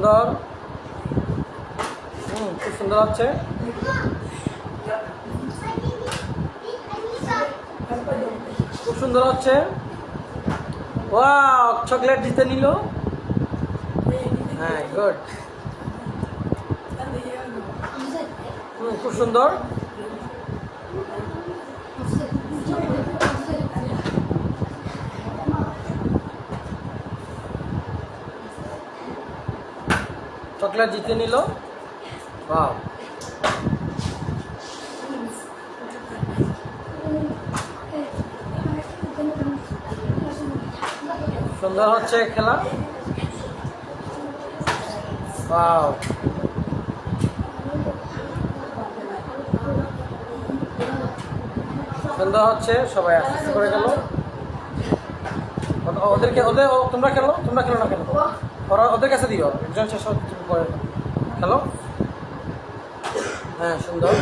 সুন্দর। খুব সুন্দর হচ্ছে। খুব সুন্দর হচ্ছে। ওয়াও, চকলেট জিতে নিল। হ্যাঁ, গুড। খুব সুন্দর। চকলেট জিতে নিল। ওয়াও, সুন্দর হচ্ছে খেলা। ওয়াও, সুন্দর হচ্ছে। সবাই আস্তে আস্তে করে গেল। ওদেরকে তোমরা খেলো না কেন? ওরা ওদের কাছে দিও, একজন শেষ তুমি পরে খেলো। হ্যাঁ, সুন্দর।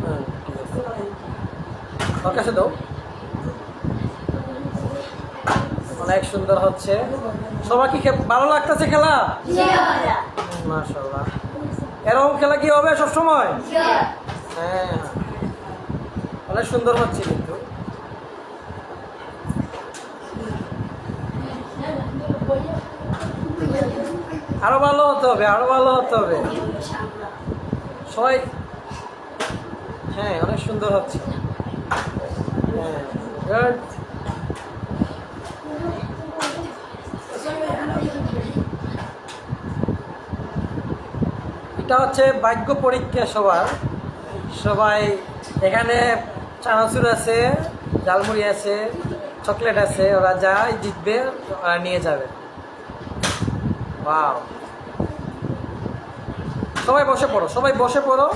হ্যাঁ, ঠিক আছে, ওর কাছে দাও। অনেক সুন্দর হচ্ছে। সবার কি ভালো লাগতেছে খেলা? মাশাআল্লাহ। এরকম খেলা কি হবে সব সময়? হ্যাঁ, অনেক সুন্দর হচ্ছে কিন্তু। আরো ভালো হতে হবে, আরো ভালো হতে হবে সবাই। হ্যাঁ, অনেক সুন্দর হচ্ছে। হ্যাঁ, গুড। এটা হচ্ছে ভাগ্য পরীক্ষা সবার। সবাই এখানে চানাচুর আছে, ঝালমুড়ি আছে, চকলেট আছে। ওরা যাই জিতবে ওরা নিয়ে যাবে। ওয়াও, সবাই বসে পড়ো, সবাই বসে পড়ো।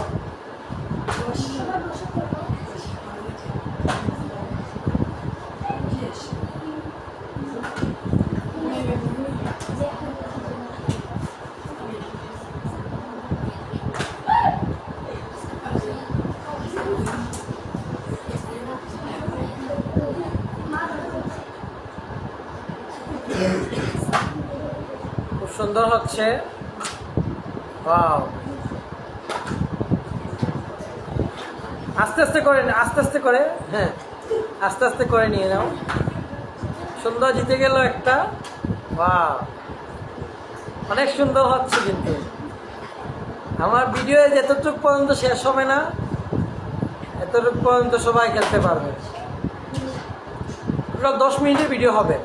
খুব সুন্দর হচ্ছে। ওয়াও, আস্তে আস্তে করে, আস্তে আস্তে করে। হ্যাঁ, আস্তে আস্তে করে নিয়ে নাও। সুন্দর, জিতে গেল একটা। ওয়াও, অনেক সুন্দর হচ্ছে কিন্তু। আমার ভিডিও যতটুকু পর্যন্ত শেষ হবে না, এতটুকু পর্যন্ত সবাই খেলতে পারবে। টোটাল 10 মিনিটের ভিডিও হবে।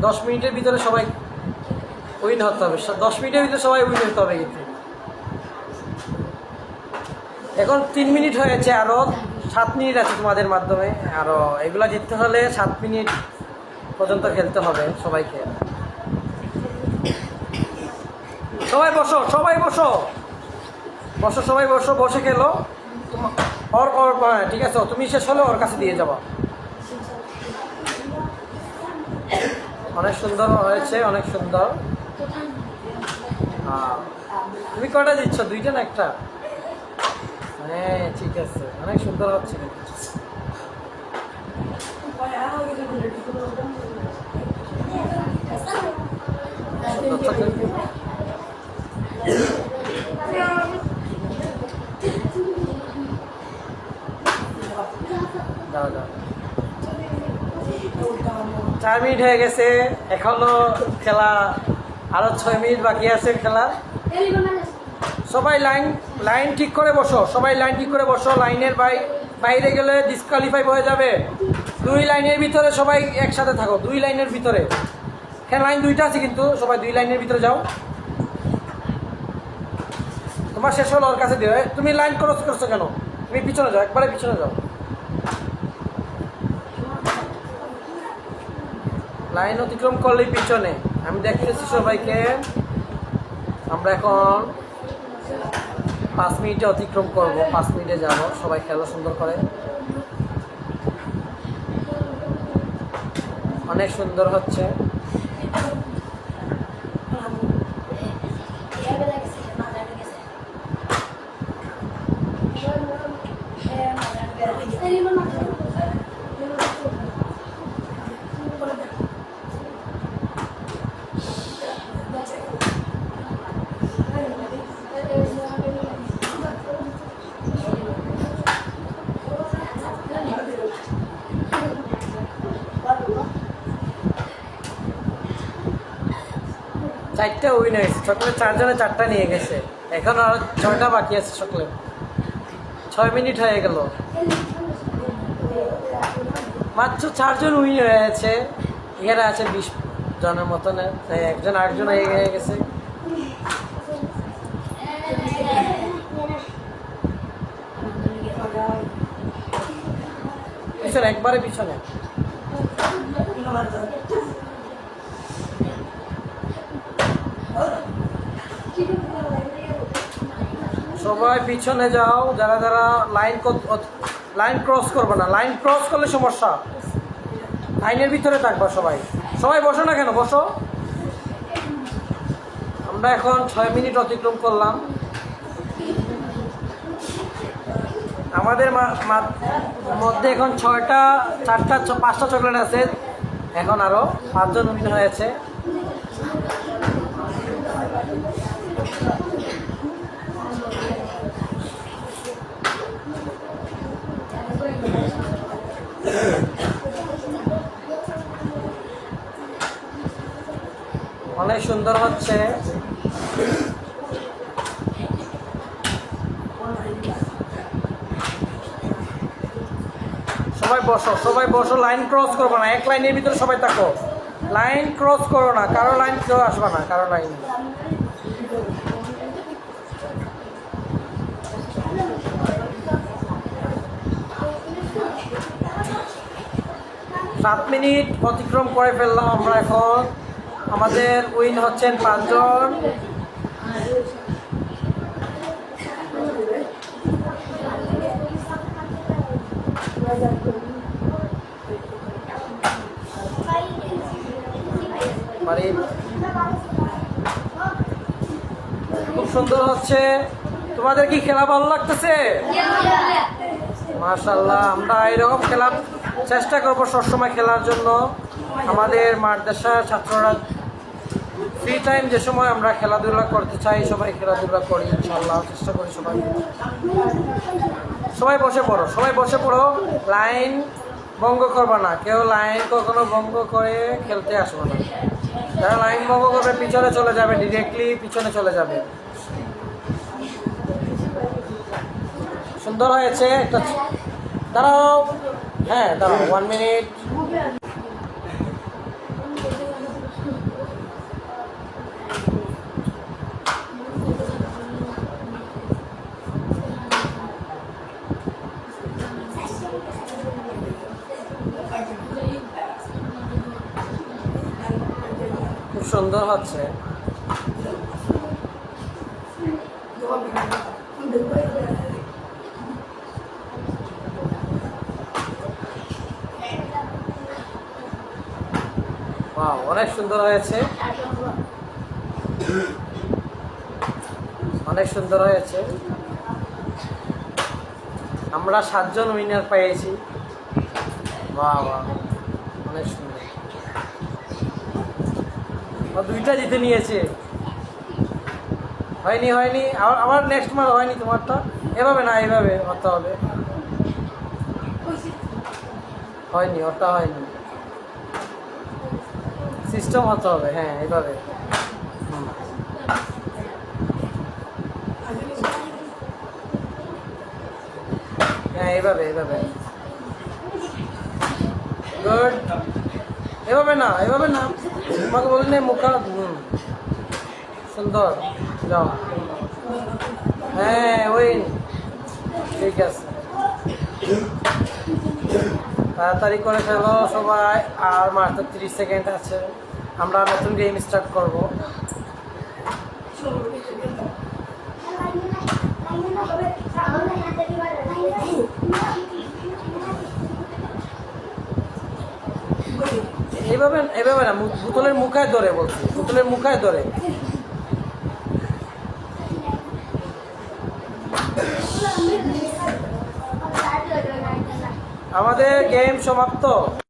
10 মিনিটের ভিতরে সবাই উইন হতে হবে। 10 মিনিটের ভিতরে সবাই উইন হতে হবে কিন্তু। এখন 3 মিনিট হয়েছে, আরও 7 মিনিট আছে তোমাদের মাধ্যমে। আরও এগুলা জিততে হলে 7 মিনিট পর্যন্ত খেলতে হবে সবাইকে। সবাই বসো, সবাই বসো, বসো, সবাই বসো, বসে খেলো। ওর ঠিক আছে, তুমি শেষ হলে ওর কাছে দিয়ে যাবো। অনেক সুন্দর হয়েছে, অনেক সুন্দর। তুমি কটা দিচ্ছ? 2টা না 1টা? হ্যাঁ, ঠিক আছে, অনেক সুন্দর হচ্ছে। দাও দাও। 4 মিনিট হয়ে গেছে, এখনো খেলা আরো 6 মিনিট বাকি আছে খেলা। সবাই লাইন ঠিক করে বসো, সবাই লাইন ঠিক করে বসো। লাইনের বাইরে গেলে ডিসকালিফাই হয়ে যাবে। 2 লাইনের ভিতরে সবাই একসাথে থাকো, 2 লাইনের ভিতরে। হ্যাঁ, লাইন 2টা আছে কিন্তু সবাই 2 লাইনের ভিতরে যাও। তোমার শেষ হলো, ওর কাছে দিও। তুমি লাইন ক্রস করছো কেন? তুমি পিছনে যাও, একবারে পিছনে যাও। লাইন অতিক্রম করলেই পিছনে। আমি দেখতেছি সবাইকে। আমরা এখন 5 মিনিটে অতিক্রম করব, 5 মিনিটে যাব। সবাই খেলো সুন্দর করে। অনেক সুন্দর হচ্ছে। 4টা উইন হয়েছে, চকলেট 4 জনে 4টা নিয়ে গেছে। এখন আরো 6টা বাকি আছে চকলেট। 6 মিনিট হয়ে গেল, মাত্র 4 জন উইন হয়েছে। এখানে আছে 20 জনের মতন, একজন 8 জন হয়ে গেছে। পিছনে, একবারে পিছনে। সবাই পিছনে যাও, যারা যারা লাইন ক্রস করবে না। লাইন ক্রস করলে সমস্যা, লাইনের ভিতরে থাকবা সবাই। সবাই বসো না কেন, বসো। আমরা এখন 6 মিনিট অতিক্রম করলাম। আমাদের মধ্যে এখন 6টা, 4টা, 5টা চকলেট আছে। এখন আরো 5 জন উইন হয়েছে। অনেক সুন্দর হচ্ছে। সবাই বসো, সবাই বসো, লাইন ক্রস করবো না। এক লাইনের ভিতরে সবাই থাকো, লাইন ক্রস করো না। কারো লাইন কেউ আসবে না, কারো লাইন। 7 মিনিট অতিক্রম করে ফেললাম আমরা। এখন আমাদের উইন হচ্ছেন 5 জন। খুব সুন্দর হচ্ছে। তোমাদের কি খেলা ভালো লাগতেছে? মাশাআল্লাহ। আমরা এরকম খেলা চেষ্টা করবো সবসময় খেলার জন্য। আমাদের মাদ্রাসার ছাত্ররা ফ্রি টাইম যে সময় আমরা খেলাধুলা করতে চাই, সবাই খেলাধুলা করি ইনশাআল্লাহ, চেষ্টা করি সবাই। সবাই বসে পড়ো, সবাই বসে পড়ো। লাইন ভঙ্গ করবে না, কেউ লাইন কখনো ভঙ্গ করে খেলতে আসবে না। যারা লাইন ভঙ্গ করবে পিছনে চলে যাবে, ডিরেক্টলি পিছনে চলে যাবে। সুন্দর হয়েছে একটা। দাঁড়াও, হ্যাঁ দাঁড়াও, 1 মিনিট। খুব সুন্দর হচ্ছে। অনেক সুন্দর হয়েছে, অনেক সুন্দর হয়েছে। আমরা 7 জন উইনার পেয়েছি। বাহ বাহ, অনেক সুন্দর। 2টা জিতে নিয়েছে। হয়নি, হয়নি, আবার নেক্সট মার হয়নি তোমারটা। এভাবে না, এইভাবে হতে হবে। হয়নি, ওটা হয়নি, সিস্টেম হতে হবে। হ্যাঁ, এইভাবে। হ্যাঁ, এইভাবে, এইভাবে। গুড। এভাবে না, এভাবে না, তোমাকে বলিনি মুখা। সুন্দর, যাও। হ্যাঁ, ওই ঠিক আছে। তাড়াতাড়ি করে ফেলো সবাই, আর মাত্র 30 সেকেন্ড আছে। আমরা নতুন গেম স্টার্ট করব। এইভাবে, এভাবে না, বোতলের মুখায় ধরে বলছি, বোতলের মুখায় ধরে। আমাদের গেম সমাপ্ত।